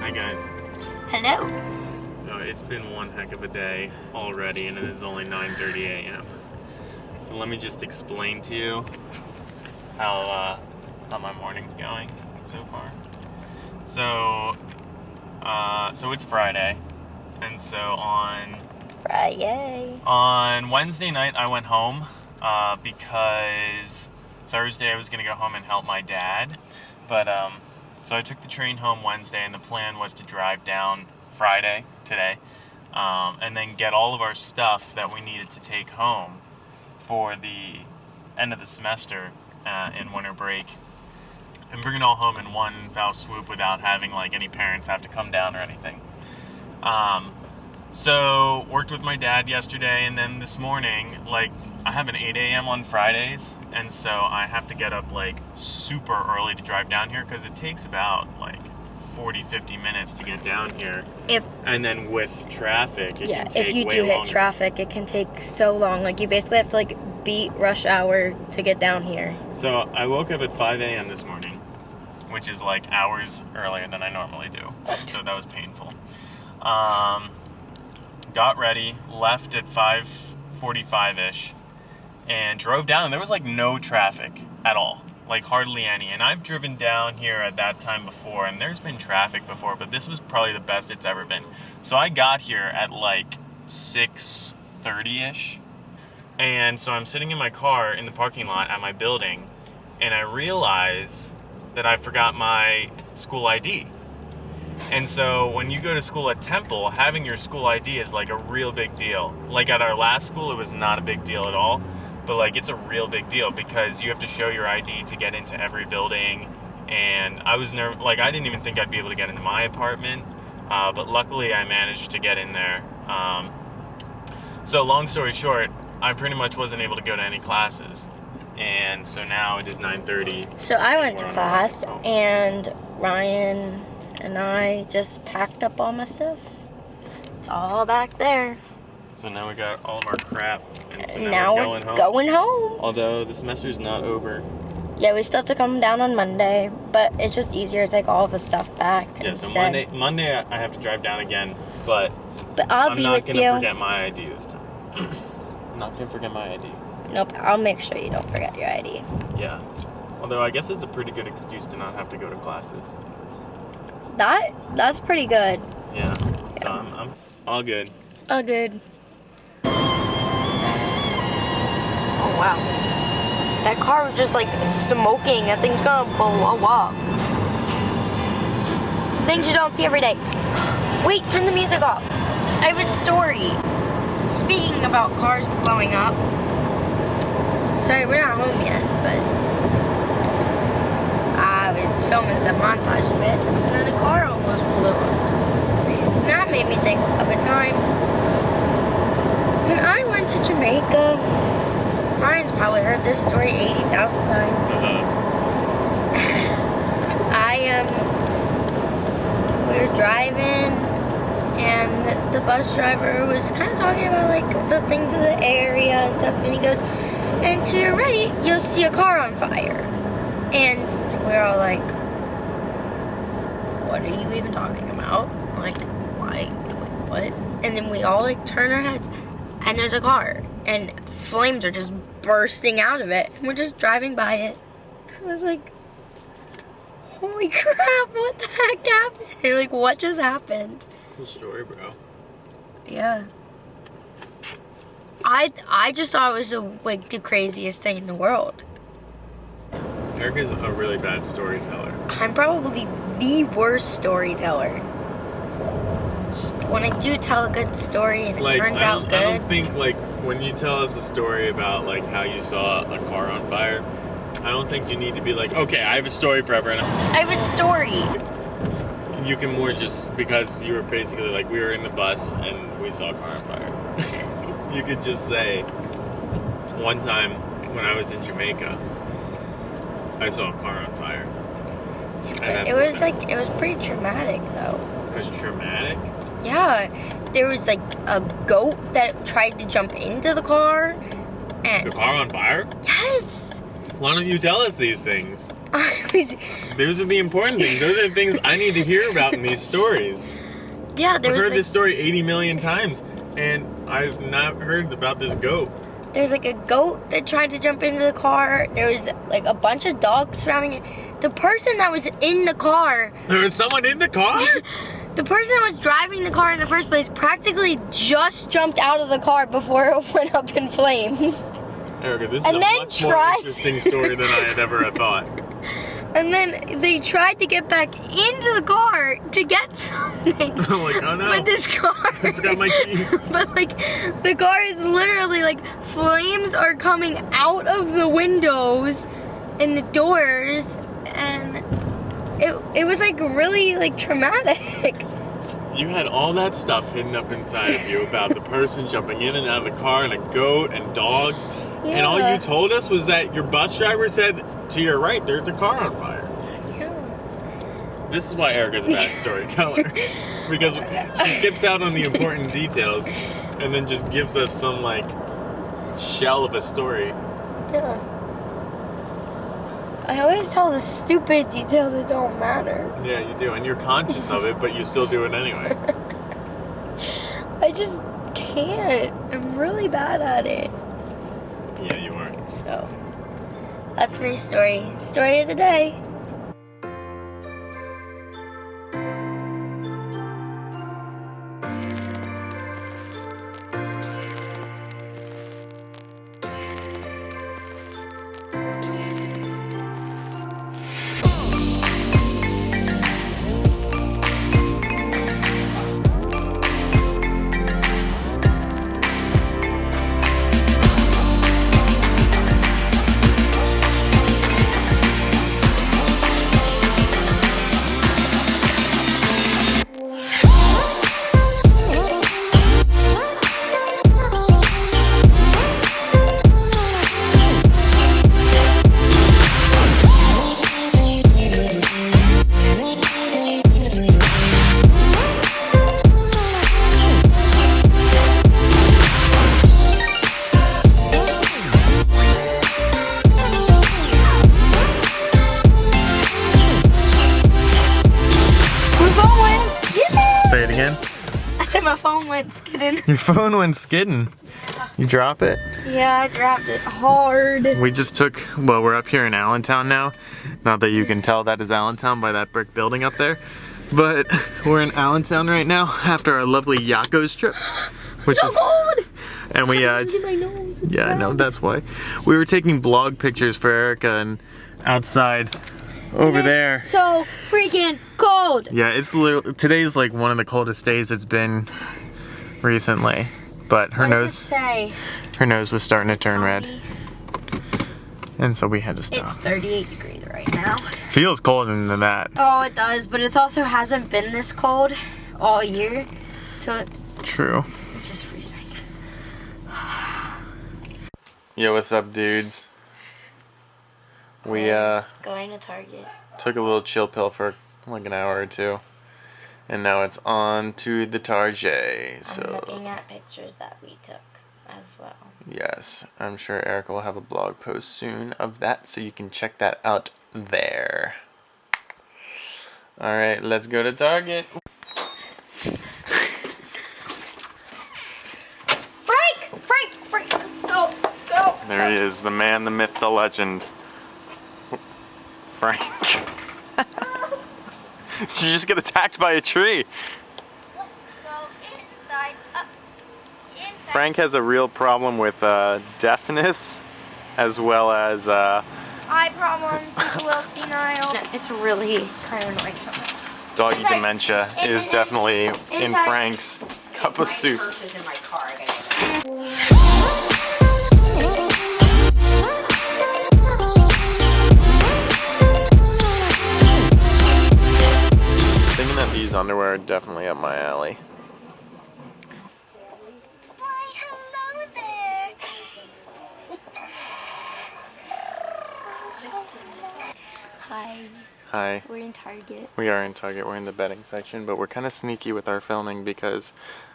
Hi guys. Hello. No, it's been one heck of a day already, and it is only 9:30 a.m. So let me just explain to you how my morning's going so far. So it's Friday, and so on Wednesday night I went home because Thursday I was gonna go home and help my dad, but so I took the train home Wednesday, and the plan was to drive down Friday, today, and then get all of our stuff that we needed to take home for the end of the semester in winter break, and bring it all home in one foul swoop without having like any parents have to come down or anything. So worked with my dad yesterday, and then this morning, like, I have an 8 a.m. on Fridays, and so I have to get up like super early to drive down here because it takes about like 40-50 minutes to get down here. And then with traffic, it can take if you way do hit longer. traffic, it can take so long. Like, you basically have to like beat rush hour to get down here. So I woke up at 5 a.m. this morning, which is like hours earlier than I normally do. So that was painful. Got ready, left at 5:45-ish, and drove down, and there was like no traffic at all. Like hardly any. And I've driven down here at that time before, and there's been traffic before, but this was probably the best it's ever been. So I got here at like 6:30-ish. And so I'm sitting in my car in the parking lot at my building, and I realize that I forgot my school ID. And so when you go to school at Temple, having your school ID is like a real big deal. Like at our last school, it was not a big deal at all. But like, it's a real big deal because you have to show your ID to get into every building. And I was I didn't even think I'd be able to get into my apartment. But luckily I managed to get in there. So long story short, I pretty much wasn't able to go to any classes. And so now it is 9:30. So I went to class, and Ryan and I just packed up all my stuff. It's all back there. So now we got all of our crap, and so now we're we're going home. going home. Although the semester's not over. Yeah, we still have to come down on Monday, but it's just easier to take all the stuff back. Yeah, so instead. Monday I have to drive down again, but I'll I'm be not with gonna you. forget my ID this time. I'm not gonna forget my ID. Nope, I'll make sure you don't forget your ID. Yeah. Although I guess it's a pretty good excuse to not have to go to classes. That's pretty good. Yeah. So I'm all good. Oh, good. Oh, wow. That car was just, like, smoking. That thing's gonna blow up. Things you don't see every day. Wait, turn the music off. I have a story. Speaking about cars blowing up. Sorry, we're not home yet, but I was filming some montage of it, and then a car almost blew up. And that made me think of a time when I went to Jamaica. Ryan's probably heard this story 80,000 times. We were driving, and the bus driver was kind of talking about like the things in the area and stuff, and he goes, and to your right, you'll see a car on fire. And we're all like, what are you even talking about? Like, why? Like, what? And then we all like turn our heads, and there's a car, and flames are just bursting out of it. And we're just driving by it. I was like, holy crap, what the heck happened? Like, what just happened? Cool story, bro. Yeah. I just thought it was the craziest thing in the world. Erika's a really bad storyteller. I'm probably the worst storyteller. But when I do tell a good story and it turns out good. I don't think, like, when you tell us a story about, like, how you saw a car on fire, I don't think you need to be like, okay, I have a story for everyone. I have a story. You can more just, because you were basically like, we were in the bus and we saw a car on fire. You could just say, one time when I was in Jamaica, I saw a car on fire. But it was pretty traumatic though. It was traumatic? Yeah. There was like a goat that tried to jump into the car, and The car on fire? yes. Why don't you tell us these things? I Those are the important things. Those are the things I need to hear about in these stories. Yeah, I've heard this story 80 million times, and I've not heard about this goat. There's like a goat that tried to jump into the car. There was like a bunch of dogs surrounding it. The person that was in the car. There was someone in the car? The person that was driving the car in the first place practically just jumped out of the car before it went up in flames. Erika, this is a much more interesting story than I had ever thought. And then they tried to get back into the car to get something. I'm like, oh no. But this car. I forgot my keys. But like, the car is literally like, flames are coming out of the windows and the doors, and it was like really like traumatic. You had all that stuff hidden up inside of you about the person jumping in and out of the car and a goat and dogs. Yeah. And all you told us was that your bus driver said, to your right, there's a car on fire. Yeah. This is why Erika's a bad storyteller. Because she skips out on the important details and then just gives us some, like, shell of a story. Yeah. I always tell the stupid details that don't matter. Yeah, you do. And you're conscious of it, but you still do it anyway. I just can't. I'm really bad at it. Yeah, you are. So, that's my story. Story of the day. Say it again. I said my phone went skidding. Your phone went skidding. Yeah. You drop it? Yeah, I dropped it hard. We just took, well, we're up here in Allentown now. Not that you can tell that is Allentown by that brick building up there. But we're in Allentown right now after our lovely Yakos trip. Which is, and we, yeah, I know, that's why. We were taking blog pictures for Erika and outside over there. So freaking cold. Yeah, it's literally, today's like one of the coldest days it's been recently. But her nose was starting to turn red. And so we had to stop. It's 38 degrees right now. Feels colder than that. Oh, it does, but it also hasn't been this cold all year. So true. It's just freezing. Yo, what's up, dudes? We going to Target. Took a little chill pill for like an hour or two. And now it's on to the Target. So I'm looking at pictures that we took as well. Yes, I'm sure Erika will have a blog post soon of that, so you can check that out there. Alright, let's go to Target. Frank, go. There he is, the man, the myth, the legend. Frank. Did you just get attacked by a tree? Let's go inside. Inside. Frank has a real problem with deafness, as well as eye problems, as well as senile. It's really kind of annoying sometimes. Doggy dementia is definitely in Frank's cup of soup. My purse is in my car. I gotta Thinking that these underwear are definitely up my alley. Why, hello there. Hi. Hi. We're in Target. We are in Target. We're in the bedding section, but we're kind of sneaky with our filming because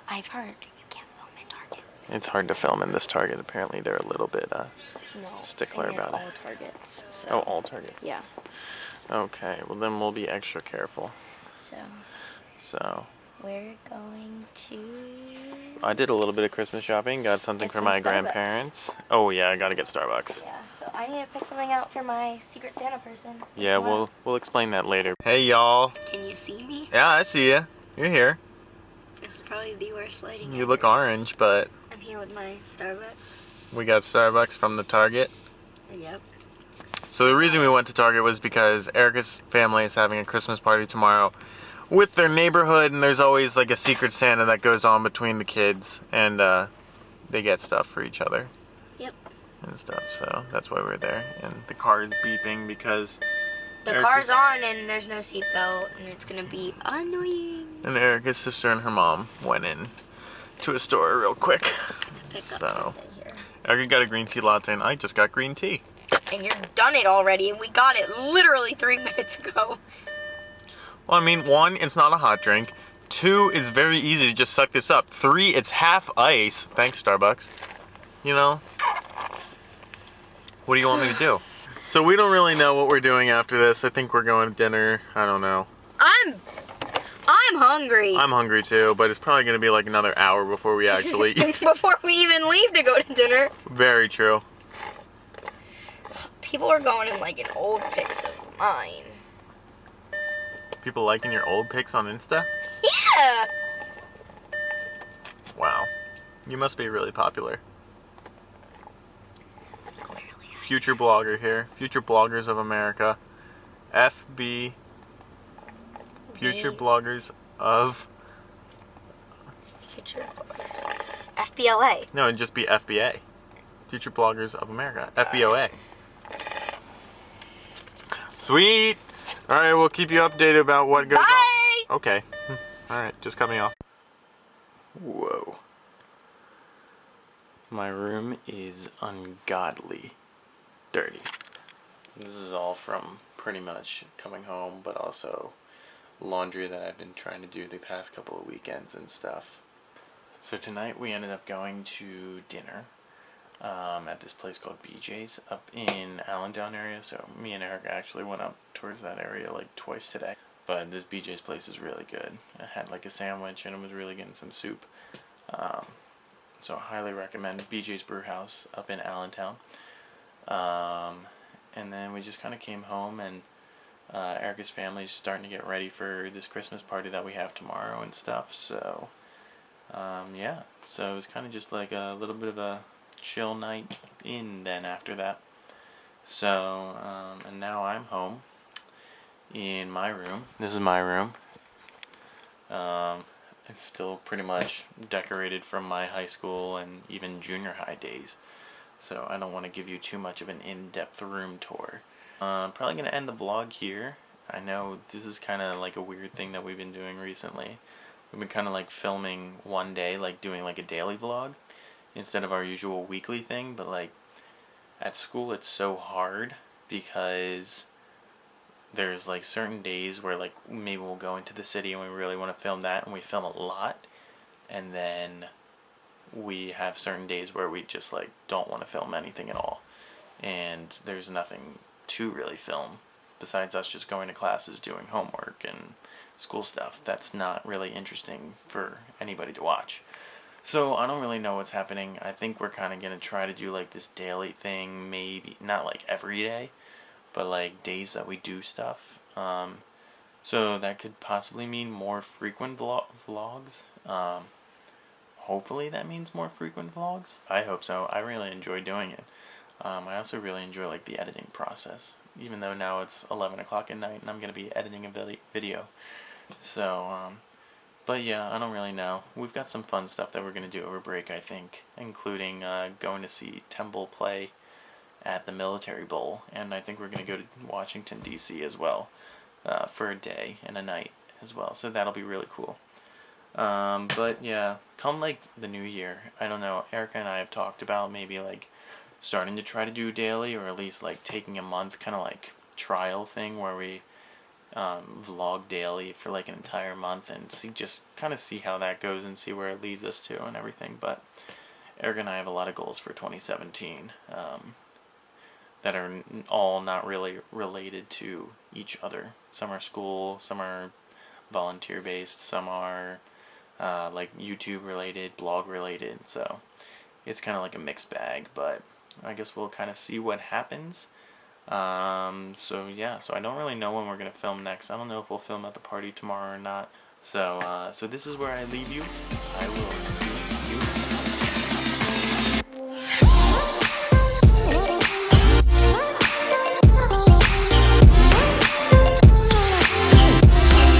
I've heard you can't film in Target. it's hard to film in this Target. Apparently, they're a little bit No, stickler I meant about all it. Targets. So. Oh, all Targets. Yeah. Okay, well then we'll be extra careful. So we're going to... I did a little bit of Christmas shopping, got something for my grandparents. Oh yeah, I gotta get Starbucks. Yeah, so I need to pick something out for my Secret Santa person. Yeah, we'll explain that later. Hey y'all. Can you see me? Yeah, I see you. You're here. This is probably the worst lighting You ever. look orange, but... I'm here with my Starbucks. We got Starbucks from the Target. Yep. So the reason we went to Target was because Erica's family is having a Christmas party tomorrow with their neighborhood, and there's always like a Secret Santa that goes on between the kids, and they get stuff for each other. Yep. And stuff, so that's why we're there. And the car is beeping because the car's on and there's no seatbelt, and it's gonna be annoying. And Erica's sister and her mom went in to a store real quick. To pick up something here. Erica got a green tea latte, and I just got green tea. And you're done it already, and we got it literally 3 minutes ago. Well, I mean, 1, it's not a hot drink. 2, it's very easy to just suck this up. 3, it's half ice. Thanks, Starbucks. You know? What do you want me to do? So we don't really know what we're doing after this. I think we're going to dinner. I don't know. I'm hungry. I'm hungry too, but it's probably going to be like another hour before we actually eat. Before we even leave to go to dinner. Very true. People are going in like an old pics of mine. People liking your old pics on Insta? Yeah! Wow. You must be really popular. Clearly. Future blogger here. Future bloggers of America. FB. Future bloggers of... Future bloggers. FBLA. No, it'd just be FBA. Future bloggers of America. FBOA. Sweet! Alright, we'll keep you updated about what goes Bye! on. Okay. Alright, just cut me off. Whoa. My room is ungodly dirty. This is all from pretty much coming home, but also laundry that I've been trying to do the past couple of weekends and stuff. So tonight we ended up going to dinner at this place called BJ's up in Allentown area. So me and Erika actually went up towards that area like twice today. But this BJ's place is really good. I had like a sandwich and it was really good and some soup. So I highly recommend BJ's Brew House up in Allentown. And then we just kind of came home, and Erika's family's starting to get ready for this Christmas party that we have tomorrow and stuff. So yeah, so it was kind of just like a little bit of a chill night in then after that. So and now I'm home in my room. This is my room. It's still pretty much decorated from my high school and even junior high days. So I don't want to give you too much of an in-depth room tour. Probably going to end the vlog here. I know this is kind of like a weird thing that we've been doing recently. We've been kind of like filming one day, like doing like a daily vlog instead of our usual weekly thing. But like at school it's so hard because there's like certain days where like maybe we'll go into the city and we really want to film that, and we film a lot, and then we have certain days where we just like don't want to film anything at all, and there's nothing to really film besides us just going to classes, doing homework and school stuff. That's not really interesting for anybody to watch. So I don't really know what's happening. I think we're kind of going to try to do like this daily thing, maybe not like every day, but like days that we do stuff. So that could possibly mean more frequent vlogs. Hopefully that means more frequent vlogs. I hope so. I really enjoy doing it. I also really enjoy like the editing process, even though now it's 11 o'clock at night and I'm going to be editing a video. So, but yeah, I don't really know. We've got some fun stuff that we're going to do over break, I think, including going to see Temple play at the Military Bowl, and I think we're going to go to Washington, D.C. as well for a day and a night as well, so that'll be really cool. But yeah, come like the new year, I don't know, Erika and I have talked about maybe like starting to try to do daily, or at least like taking a month kind of like trial thing where we vlog daily for like an entire month and just kind of see how that goes and see where it leads us to and everything. But Erika and I have a lot of goals for 2017. that are all not really related to each other. Some are school, some are volunteer based, some are like YouTube related, blog related. So it's kind of like a mixed bag, but I guess we'll kind of see what happens. So yeah, so I don't really know when we're gonna film next. I don't know if we'll film at the party tomorrow or not. So this is where I leave you. I will see